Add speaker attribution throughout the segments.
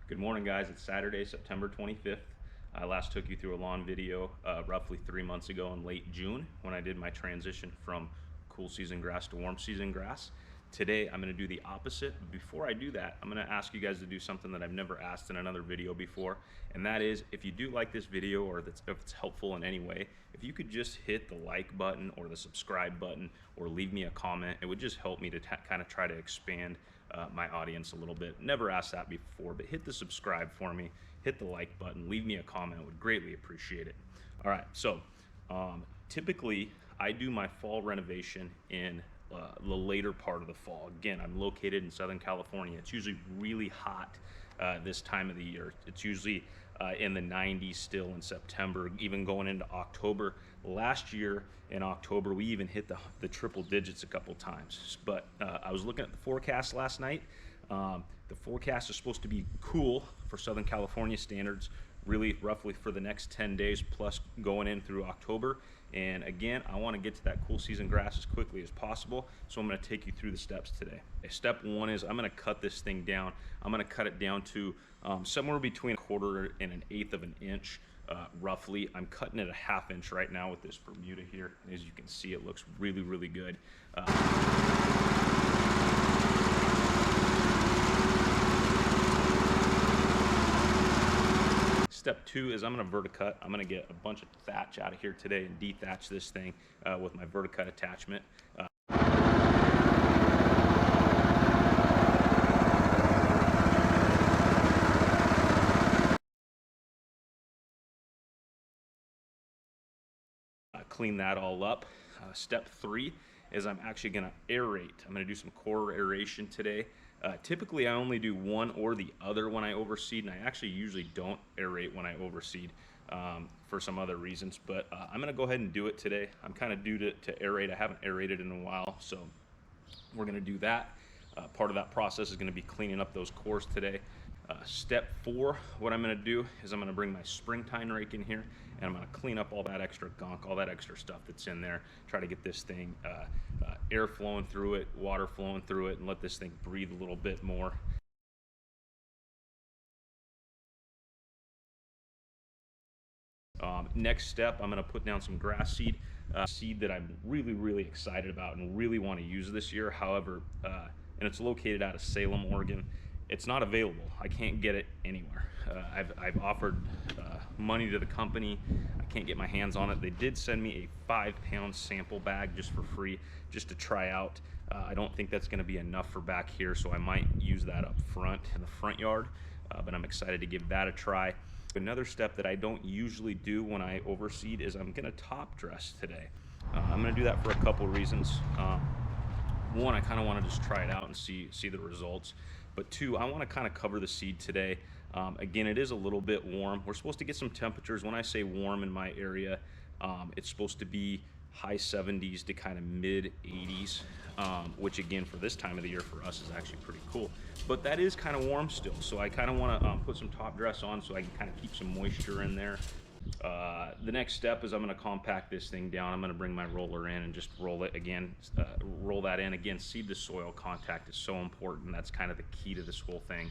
Speaker 1: Good morning, guys. It's Saturday, September 25th. I last took you through a lawn video roughly 3 months ago in late June when I did my transition from cool season grass to warm season grass. Today, I'm going to do the opposite. Before I do that, I'm going to ask you guys to do something that I've never asked in another video before, and that is, if you do like this video or if it's helpful in any way, if you could just hit the like button or the subscribe button or leave me a comment. It would just help me to kind of try to expand my audience a little bit. Never asked that before, but hit the subscribe for me, hit the like button, leave me a comment. I would greatly appreciate it. All right, so typically I do my fall renovation in the later part of the fall. Again, I'm located in Southern California. It's usually really hot this time of the year. It's usually in the 90s still in September, even going into October. Last year in October, we even hit the triple digits a couple times. But I was looking at the forecast last night. The forecast is supposed to be cool for Southern California standards, really roughly for the next 10 days plus going in through October. And again, I want to get to that cool season grass as quickly as possible, so I'm going to take you through the steps today. Step one is I'm going to cut this thing down. I'm going to cut it down to somewhere between 1/4 and 1/8 of an inch roughly. I'm cutting it a 1/2 inch right now with this Bermuda here. As you can see, it looks really, really good. Step two is I'm going to verticut. I'm going to get a bunch of thatch out of here today and dethatch this thing with my Verticut attachment. Clean that all up. Step three is I'm actually going to aerate. I'm going to do some core aeration today. Typically I only do one or the other when I overseed, and I actually usually don't aerate when I overseed for some other reasons, but I'm going to go ahead and do it today. I'm kind of due to aerate. I haven't aerated in a while, so we're going to do that. Part of that process is going to be cleaning up those cores today. Step four, what I'm going to do is I'm going to bring my springtime rake in here, and I'm going to clean up all that extra gunk, all that extra stuff that's in there, try to get this thing air flowing through it, water flowing through it, and let this thing breathe a little bit more. Next step, I'm going to put down some grass seed, seed that I'm really, really excited about and really want to use this year. However, and it's located out of Salem, Oregon. It's not available. I can't get it anywhere. I've offered money to the company. I can't get my hands on it. They did send me a 5-pound sample bag just for free, just to try out. I don't think that's going to be enough for back here, so I might use that up front in the front yard, but I'm excited to give that a try. Another step that I don't usually do when I overseed is I'm going to top dress today. I'm going to do that for a couple reasons. One, I kind of want to just try it out and see the results. But two, I want to kind of cover the seed today. Again, it is a little bit warm. We're supposed to get some temperatures. When I say warm in my area, it's supposed to be high 70s to kind of mid 80s, which again, for this time of the year for us is actually pretty cool. But that is kind of warm still, so I kind of want to put some top dress on so I can kind of keep some moisture in there. The next step is I'm going to compact this thing down. I'm going to bring my roller in and just roll it again, roll that in again. Seed to soil contact is so important. That's kind of the key to this whole thing.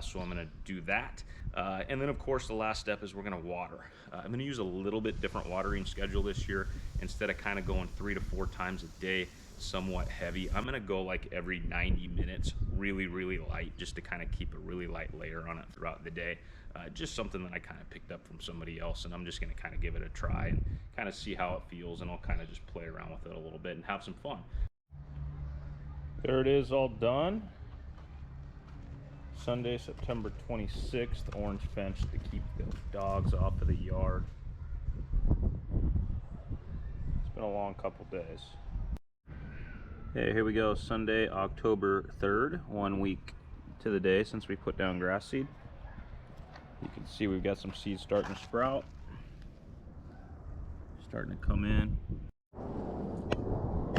Speaker 1: So I'm going to do that. And then of course the last step is we're going to water. I'm going to use a little bit different watering schedule this year. Instead of kind of going 3 to 4 times a day, somewhat heavy, I'm going to go like every 90 minutes, really, really light, just to kind of keep a really light layer on it throughout the day. Just something that I kind of picked up from somebody else, and I'm just going to kind of give it a try and kind of see how it feels, and I'll kind of just play around with it a little bit and have some fun. There it is, all done. Sunday, September 26th, orange fence to keep the dogs off of the yard. It's been a long couple days. Okay, here we go, Sunday, October 3rd, 1 week to the day since we put down grass seed. You can see we've got some seeds starting to sprout, starting to come in.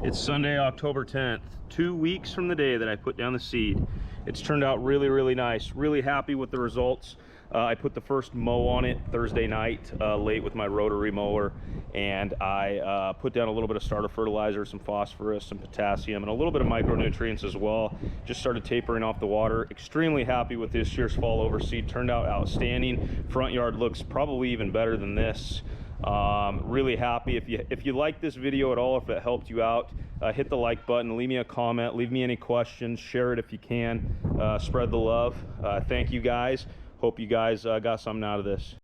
Speaker 1: It's Sunday, October 10th, 2 weeks from the day that I put down the seed. it's turned out really, really nice. Really happy with the results. I put the first mow on it Thursday night late with my rotary mower, and I put down a little bit of starter fertilizer, some phosphorus, some potassium, and a little bit of micronutrients as well. Just started tapering off the water. Extremely happy with this year's fall overseed. Turned out outstanding. Front yard looks probably even better than this. Really happy. If you like this video at all, if it helped you out, hit the like button, leave me a comment, leave me any questions, share it if you can, spread the love. Thank you guys. Hope you guys got something out of this.